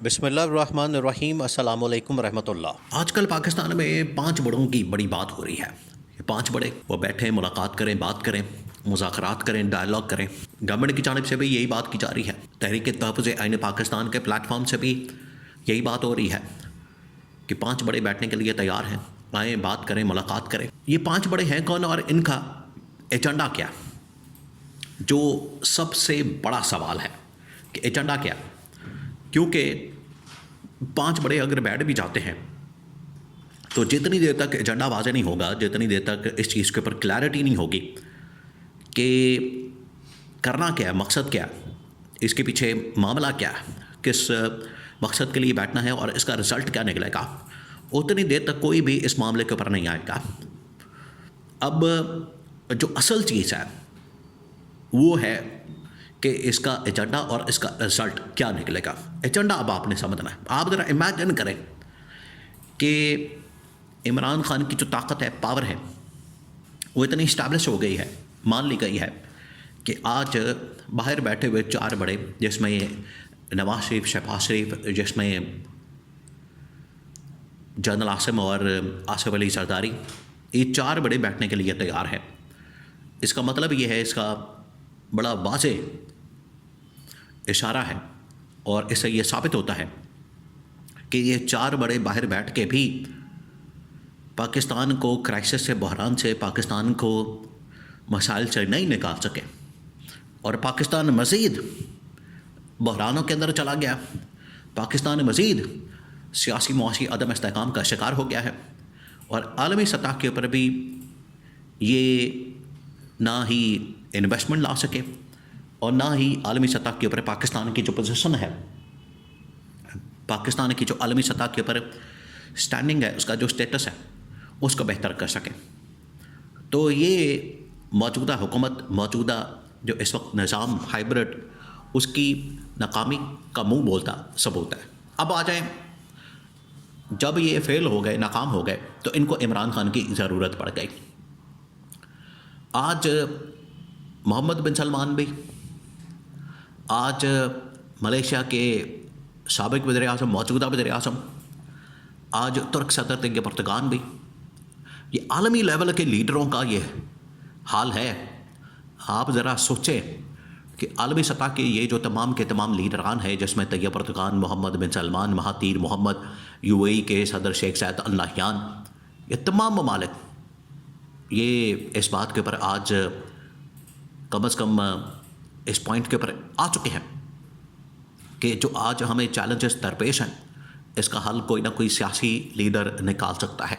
बिस्मिल्लाहिर्रहमानिर्रहीम अस्सलामु अलैकुम रहमतुल्लाह। आजकल पाकिस्तान में 5 बड़ों की बड़ी बात हो रही है। ये 5 बड़े वो बैठे मुलाकात करें, बात करें, मुज़ाकरात करें, डायलॉग करें। गवर्नमेंट की जानिब से भी यही बात की जा रही है। तहरीक-ए-तहफ़्फ़ुज़-ए-आईन पाकिस्तान के प्लेटफॉर्म से भी यही बात हो रही है कि 5 बड़े बैठने के लिए तैयार हैं, आएँ, बात करें, मुलाकात करें। ये 5 बड़े हैं कौन और इनका एजेंडा क्या? जो सबसे बड़ा सवाल है कि एजेंडा क्या? क्योंकि 5 बड़े अगर बैठ भी जाते हैं तो जितनी देर तक एजेंडा वाज़ेह नहीं होगा, जितनी देर तक इस चीज़ के ऊपर क्लैरिटी नहीं होगी कि करना क्या है, मकसद क्या है, इसके पीछे मामला क्या है, किस मकसद के लिए बैठना है और इसका रिज़ल्ट क्या निकलेगा, उतनी देर तक कोई भी इस मामले के ऊपर नहीं आएगा। अब जो असल चीज़ है वो है कि इसका एजेंडा और इसका रिज़ल्ट क्या निकलेगा। एजेंडा अब आपने समझना है। आप ज़रा इमेजिन करें कि इमरान खान की जो ताकत है, पावर है, वो इतनी इस्टेब्लिश हो गई है, मान ली गई है कि आज बाहर बैठे हुए 4 बड़े, जिसमें नवाज शरीफ, शहबाज शरीफ, जिसमें जनरल आसिम और आसिफ अली जरदारी, ये 4 बड़े बैठने के लिए तैयार हैं। इसका मतलब ये है, इसका बड़ा वाज़ेह इशारा है और इससे ये साबित होता है कि ये 4 बड़े बाहर बैठ के भी पाकिस्तान को क्राइसिस से, बहरान से, पाकिस्तान को मसाइल से नहीं निकाल सके और पाकिस्तान मज़ीद बहरानों के अंदर चला गया। पाकिस्तान मज़ीद सियासी मुआशी अदम इस्तेहकाम का शिकार हो गया है और आलमी सतह के ऊपर भी ये ना ही इन्वेस्टमेंट ला सके और ना ही आलमी सतह के ऊपर पाकिस्तान की जो पोजीशन है, पाकिस्तान की जो आलमी सतह के ऊपर स्टैंडिंग है, उसका जो स्टेटस है, उसको बेहतर कर सके। तो ये मौजूदा हुकूमत, मौजूदा जो इस वक्त निज़ाम हाइब्रिड, उसकी नाकामी का मुंह बोलता सबूत है। अब आ जाए, जब ये फेल हो गए, नाकाम हो गए, तो इनको इमरान खान की ज़रूरत पड़ गई। आज मोहम्मद बिन सलमान भी, आज मलेशिया के साबिक वज़ीर आज़म, मौजूदा वज़ीर आज़म, आज तुर्क सदर तैयब एर्दोगान भी, ये आलमी लेवल के लीडरों का ये हाल है। आप ज़रा सोचें कि आलमी सतह के ये जो तमाम के तमाम लीडरान हैं, जिसमें तैयब एर्दोगान, मोहम्मद बिन सलमान, महातीर मोहम्मद, UAE के सदर शेख ज़ायद अल नहयान, ये तमाम ममालिक ये इस बात के ऊपर आज कम अज़ कम इस पॉइंट के ऊपर आ चुके हैं कि जो आज हमें चैलेंजेस दरपेश हैं, इसका हल कोई ना कोई सियासी लीडर निकाल सकता है।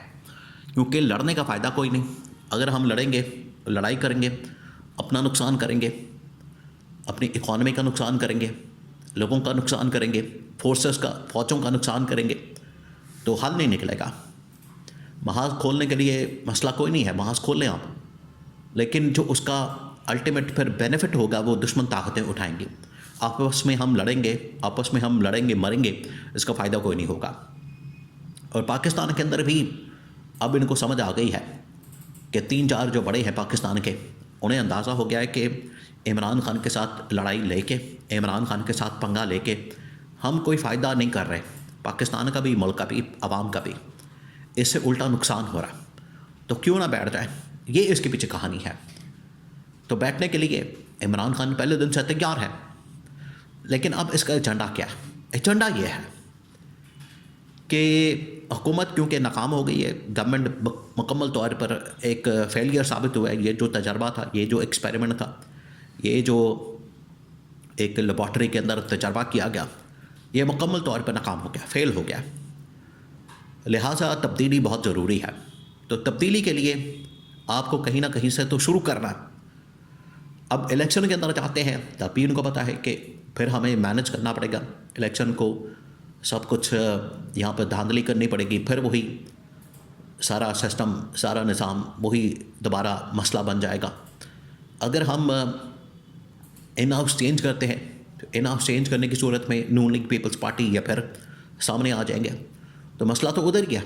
क्योंकि लड़ने का फ़ायदा कोई नहीं। अगर हम लड़ेंगे, लड़ाई करेंगे, अपना नुकसान करेंगे, अपनी इकॉनमी का नुकसान करेंगे, लोगों का नुकसान करेंगे, फोर्सेस का, फ़ौजों का नुकसान करेंगे, तो हल नहीं निकलेगा। महाज खोलने के लिए मसला कोई नहीं है, महाज खोल लें आप, लेकिन जो उसका अल्टीमेट फिर बेनिफिट होगा वो दुश्मन ताकतें उठाएंगी। आपस में हम लड़ेंगे, मरेंगे, इसका फ़ायदा कोई नहीं होगा। और पाकिस्तान के अंदर भी अब इनको समझ आ गई है कि 3-4 जो बड़े हैं पाकिस्तान के, उन्हें अंदाज़ा हो गया है कि इमरान खान के साथ लड़ाई लेके, इमरान खान के साथ पंगा लेके हम कोई फ़ायदा नहीं कर रहे, पाकिस्तान का भी, मुल्क का भी, आवाम का भी, इससे उल्टा नुकसान हो रहा। तो क्यों ना बैठ जाए, ये इसके पीछे कहानी है। तो बैठने के लिए इमरान खान पहले दिन से तैयार है, लेकिन अब इसका एजेंडा क्या है? एजेंडा ये है कि हुकूमत क्योंकि नाकाम हो गई है, गवर्नमेंट मुकम्मल तौर पर एक फेलियर साबित हुआ है। ये जो तजर्बा था, ये जो एक्सपेरिमेंट था, ये जो एक लेबॉर्ट्री के अंदर तजर्बा किया गया, ये मुकम्मल तौर पर नाकाम हो गया, फेल हो गया। लिहाजा तब्दीली बहुत ज़रूरी है। तो तब्दीली के लिए आपको कहीं ना कहीं से तो शुरू करना है। अब इलेक्शन के अंदर जाते हैं तब भी उनको पता है कि फिर हमें मैनेज करना पड़ेगा इलेक्शन को, सब कुछ यहाँ पर धांधली करनी पड़ेगी, फिर वही सारा सिस्टम, सारा निज़ाम वही दोबारा मसला बन जाएगा। अगर हम इन हाउस चेंज करते हैं, तो इन हाउस चेंज करने की सूरत में नून लीग पीपल्स पार्टी या फिर सामने आ जाएंगे, तो मसला तो उधर गया।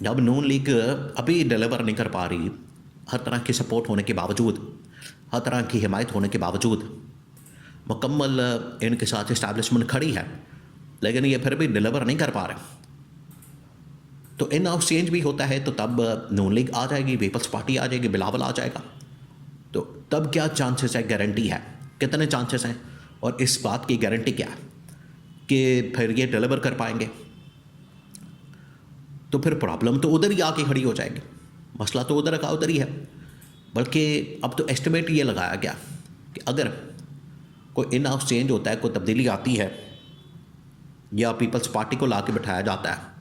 जब नून लीग अभी डिलीवर नहीं कर पा रही, हर तरह की सपोर्ट होने के बावजूद, हर तरह की हिमायत होने के बावजूद, मुकम्मल इनके साथ इस्टेब्लिशमेंट खड़ी है, लेकिन ये फिर भी डिलीवर नहीं कर पा रहे। तो इन हाउस चेंज भी होता है तो तब नून लीग आ जाएगी, पीपल्स पार्टी आ जाएगी, बिलावल आ जाएगा। तो तब क्या चांसेस है, गारंटी है, कितने चांसेस हैं, और इस बात की गारंटी क्या है कि फिर ये डिलीवर कर पाएंगे? तो फिर प्रॉब्लम तो उधर ही आके खड़ी हो जाएगी, मसला तो उधर का उधर ही है। बल्कि अब तो एस्टिमेट ये लगाया गया कि अगर कोई इन हाउस चेंज होता है, कोई तब्दीली आती है, या पीपल्स पार्टी को ला के बिठाया जाता है,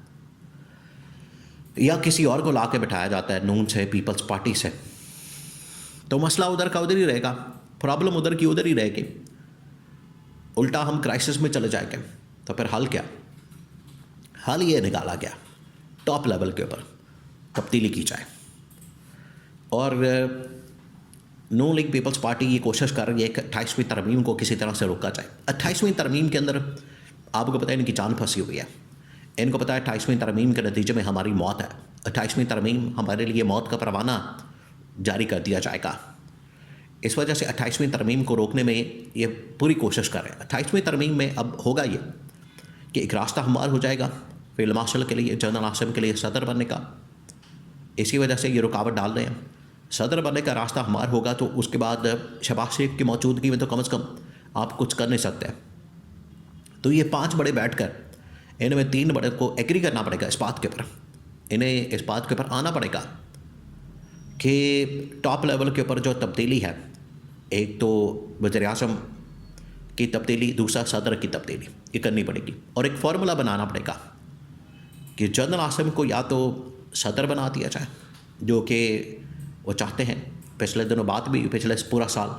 या किसी और को ला के बिठाया जाता है नून से, पीपल्स पार्टी से, तो मसला उधर का उधर ही रहेगा, प्रॉब्लम उधर की उधर ही रहेगी, उल्टा हम क्राइसिस में चले जाएंगे। तो फिर हल क्या? हल ये निकाला गया टॉप लेवल के ऊपर तब्दीली की जाए। और नून लीग पीपल्स पार्टी ये कोशिश कर रही है कि 28वीं तरमीम को किसी तरह से रोका जाए। 28वीं तरमीम के अंदर आपको पता है इनकी जान फंसी हुई है। इनको पता है 28वीं तरमीम के नतीजे में हमारी मौत है। 28वीं तरमीम हमारे लिए मौत का परवाना जारी कर दिया जाएगा। इस वजह से 28वीं तरमीम को रोकने में ये पूरी कोशिश कर रहे हैं। 28वीं तरमीम में अब होगा ये कि एक रास्ता हमवार हो जाएगा फील्ड मार्शल के लिए, जनरल आसिम के लिए सदर बनने का। इसी वजह से ये रुकावट डाल रहे हैं। सदर बनने का रास्ता हमार होगा तो उसके बाद शहबाज शरीफ की मौजूदगी में तो कम से कम आप कुछ कर नहीं सकते। तो ये 5 बड़े बैठ कर इनमें 3 बड़े को एग्री करना पड़ेगा इस बात के ऊपर, इन्हें इस बात के ऊपर आना पड़ेगा कि टॉप लेवल के ऊपर जो तब्दीली है, एक तो वज़ीर-ए-आज़म की तब्दीली, दूसरा सदर की तब्दीली, ये करनी पड़ेगी। और एक फार्मूला बनाना पड़ेगा कि जनरल आसिम को या तो सदर बना दिया जाए, जो कि वो चाहते हैं। पिछले दिनों बात भी, पिछले पूरा साल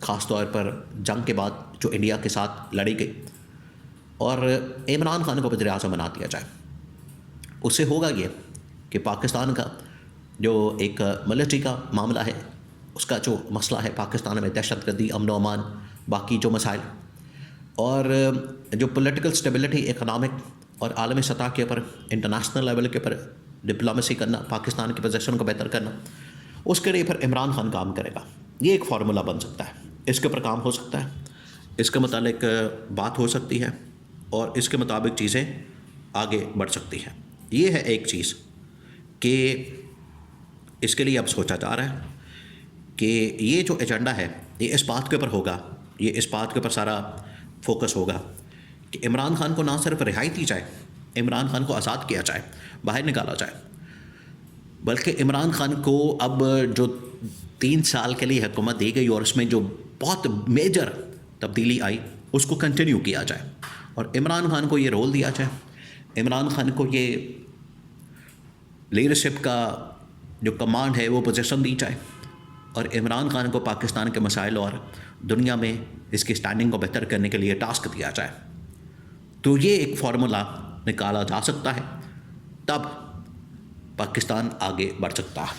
ख़ास तौर पर जंग के बाद जो इंडिया के साथ लड़ी गई, और इमरान खान को वज़ीर-ए-आज़म बना दिया जाए। उससे होगा ये कि पाकिस्तान का जो एक मिलिट्री का मामला है, उसका जो मसला है पाकिस्तान में, दहशतगर्दी, अमन व अमान, बाकी जो मसाइल, और जो पॉलिटिकल स्टेबिलिटी, इकनॉमिक और आलमी सतह के ऊपर, इंटरनेशनल लेवल के ऊपर डिप्लोमेसी करना, पाकिस्तान की पोजीशन को बेहतर करना, उसके लिए फिर इमरान खान काम करेगा। ये एक फार्मूला बन सकता है, इसके ऊपर काम हो सकता है, इसके मुतालिक बात हो सकती है, और इसके मुताबिक चीज़ें आगे बढ़ सकती हैं। ये है एक चीज़ कि इसके लिए अब सोचा जा रहा है कि ये जो एजेंडा है ये इस बात के ऊपर होगा, ये इस बात के ऊपर सारा फोकस होगा कि इमरान खान को ना सिर्फ रिहाई दी जाए, इमरान खान को आज़ाद किया जाए, बाहर निकाला जाए, बल्कि इमरान खान को अब जो 3 साल के लिए हुकूमत दी गई और उसमें जो बहुत मेजर तब्दीली आई उसको कंटिन्यू किया जाए, और इमरान खान को ये रोल दिया जाए, इमरान खान को ये लीडरशिप का जो कमांड है वो पोजीशन दी जाए, और इमरान खान को पाकिस्तान के मसाइल और दुनिया में इसकी स्टैंडिंग को बेहतर करने के लिए टास्क दिया जाए। तो ये एक फार्मूला निकाला जा सकता है, तब पाकिस्तान आगे बढ़ सकता है।